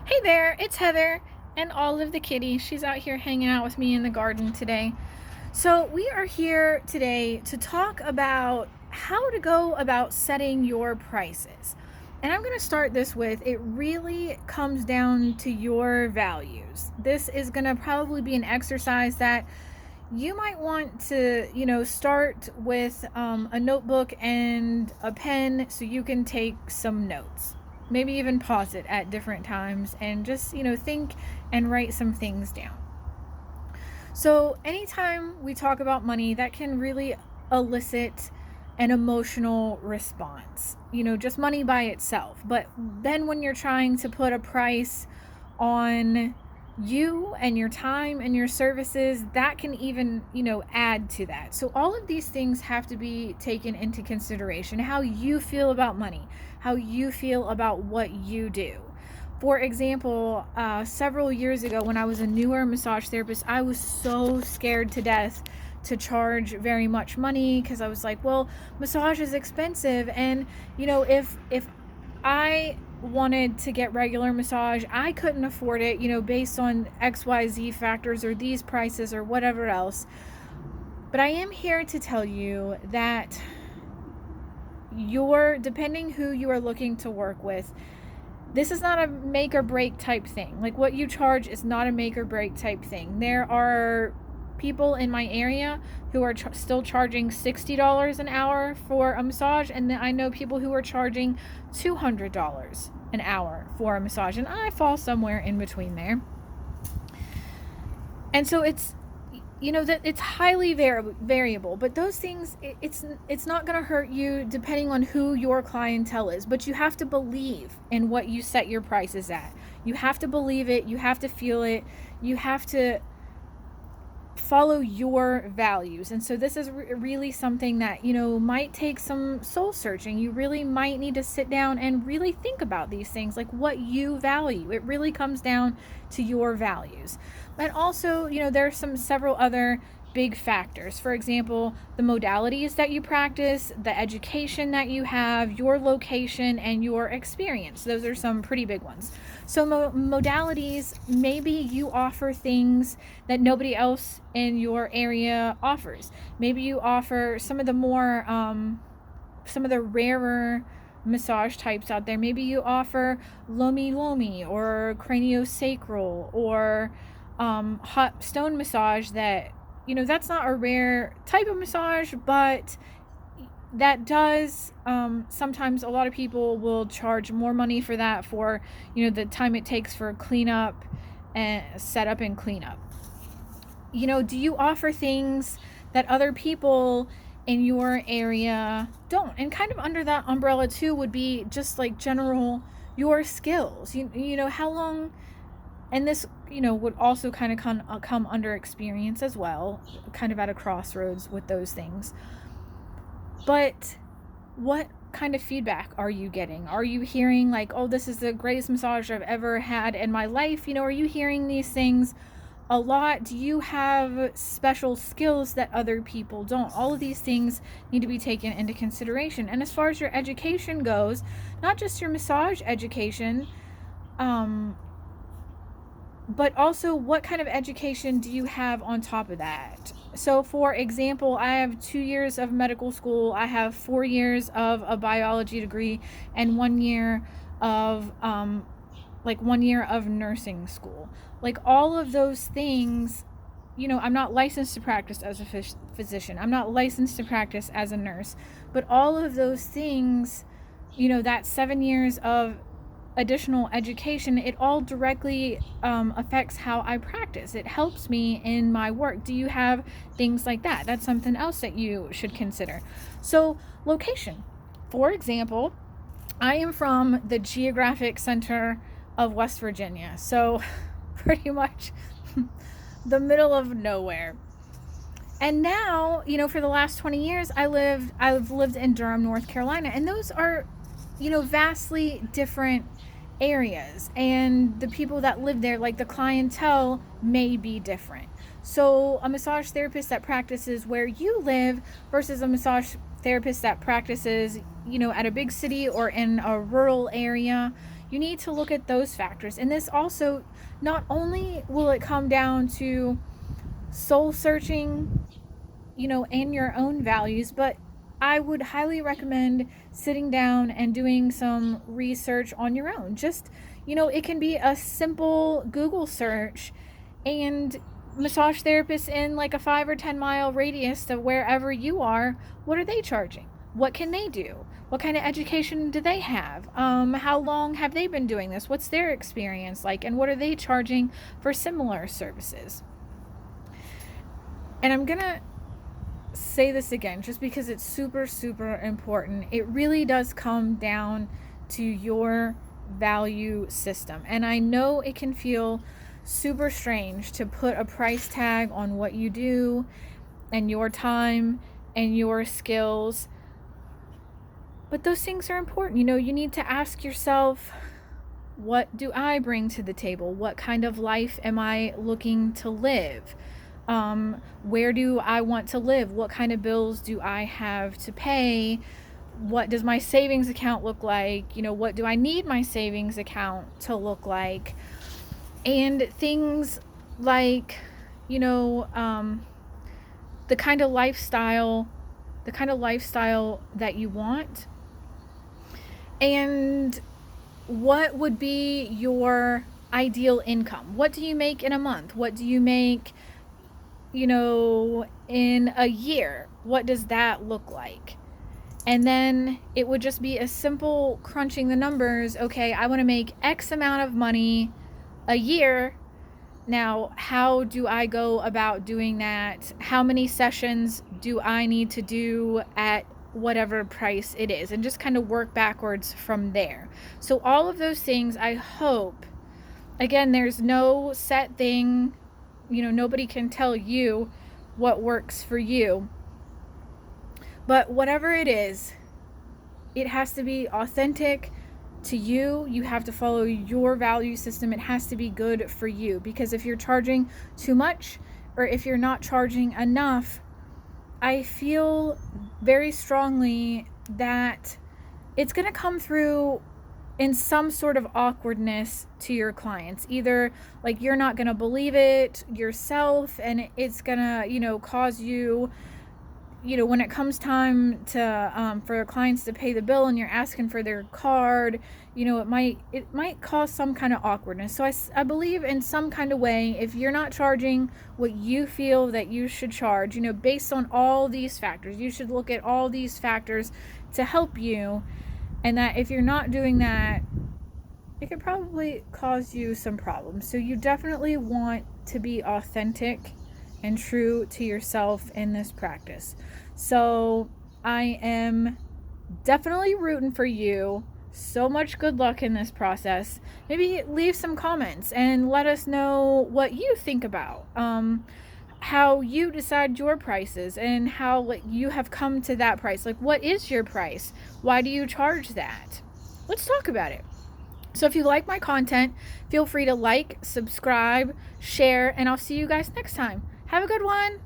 Hey there, it's Heather and Olive the kitty. She's out here hanging out with me in the garden today. So, we are here today to talk about how to go about setting your prices. And I'm going to start this with it really comes down to your values. This is going to probably be an exercise that you might want to, start with a notebook and a pen so you can take some notes. Maybe even pause it at different times and just, think and write some things down. So, anytime we talk about money, that can really elicit an emotional response, just money by itself. But then when you're trying to put a price on you and your time and your services, that can even, add to that. So all of these things have to be taken into consideration. How you feel about money, how you feel about what you do. For example, several years ago when I was a newer massage therapist, I was so scared to death to charge very much money because I was like, well, massage is expensive, and if I wanted to get regular massage, I couldn't afford it, based on XYZ factors or these prices or whatever else. But I am here to tell you that depending who you are looking to work with, this is not a make or break type thing. Like, what you charge is not a make or break type thing. There are people in my area who are still charging $60 an hour for a massage, and then I know people who are charging $200 an hour for a massage, and I fall somewhere in between there. And so it's that it's highly variable, but those things, it's not going to hurt you depending on who your clientele is. But you have to believe in what you set your prices at. You have to believe it, you have to feel it, you have to follow your values. And so this is really something that might take some soul searching. You really might need to sit down and really think about these things, like what you value. It really comes down to your values. But also, there's several other big factors. For example, the modalities that you practice, the education that you have, your location, and your experience. Those are some pretty big ones. So modalities, maybe you offer things that nobody else in your area offers. Maybe you offer some of the rarer massage types out there. Maybe you offer lomi lomi or craniosacral or hot stone massage that that's not a rare type of massage, but that does sometimes a lot of people will charge more money for that, for the time it takes for cleanup and setup and cleanup. Do you offer things that other people in your area don't? And kind of under that umbrella too would be just like general your skills. How long, and this would also kind of come under experience as well, kind of at a crossroads with those things. But what kind of feedback are you getting? Are you hearing like, oh, this is the greatest massage I've ever had in my life? Are you hearing these things a lot? Do you have special skills that other people don't? All of these things need to be taken into consideration. And as far as your education goes, not just your massage education, but also what kind of education do you have on top of that? So for example, I have 2 years of medical school, I have 4 years of a biology degree, and 1 year of 1 year of nursing school. Like, all of those things, I'm not licensed to practice as a physician, I'm not licensed to practice as a nurse, but all of those things, that 7 years of additional education, it all directly affects how I practice. It helps me in my work. Do you have things like that? That's something else that you should consider. So, location. For example, I am from the geographic center of West Virginia, so pretty much the middle of nowhere. And now, for the last 20 years, I've lived in Durham, North Carolina, and those are vastly different areas, and the people that live there, like the clientele, may be different. So a massage therapist that practices where you live versus a massage therapist that practices at a big city or in a rural area, You need to look at those factors. And this also, not only will it come down to soul searching, and your own values, but I would highly recommend sitting down and doing some research on your own. Just, it can be a simple Google search, and massage therapists in like a 5 or 10 mile radius of wherever you are, what are they charging? What can they do? What kind of education do they have? How long have they been doing this? What's their experience like? And what are they charging for similar services? And I'm going to say this again just because it's super, super important. It really does come down to your value system. And I know it can feel super strange to put a price tag on what you do and your time and your skills, but those things are important. You need to ask yourself, what do I bring to the table? What kind of life am I looking to live? Where do I want to live? What kind of bills do I have to pay? What does my savings account look like? What do I need my savings account to look like? And things like, the kind of lifestyle that you want, and what would be your ideal income? What do you make in a month? What do you make, in a year? What does that look like? And then it would just be a simple crunching the numbers. Okay, I want to make X amount of money a year. Now, how do I go about doing that? How many sessions do I need to do at whatever price it is? And just kind of work backwards from there. So all of those things, I hope, again, there's no set thing, nobody can tell you what works for you. But whatever it is, it has to be authentic to you. You have to follow your value system. It has to be good for you, because if you're charging too much or if you're not charging enough, I feel very strongly that it's going to come through in some sort of awkwardness to your clients. Either like you're not going to believe it yourself, and it's going to, cause you, when it comes time to for clients to pay the bill and you're asking for their card, it might cause some kind of awkwardness. So I believe in some kind of way, if you're not charging what you feel that you should charge, based on all these factors, you should look at all these factors to help you. And that if you're not doing that, it could probably cause you some problems. So you definitely want to be authentic and true to yourself in this practice. So I am definitely rooting for you. So much good luck in this process. Maybe leave some comments and let us know what you think about how you decide your prices and how you have come to that price. Like, what is your price? Why do you charge that? Let's talk about it. So if you like my content, feel free to like, subscribe, share, and I'll see you guys next time. Have a good one.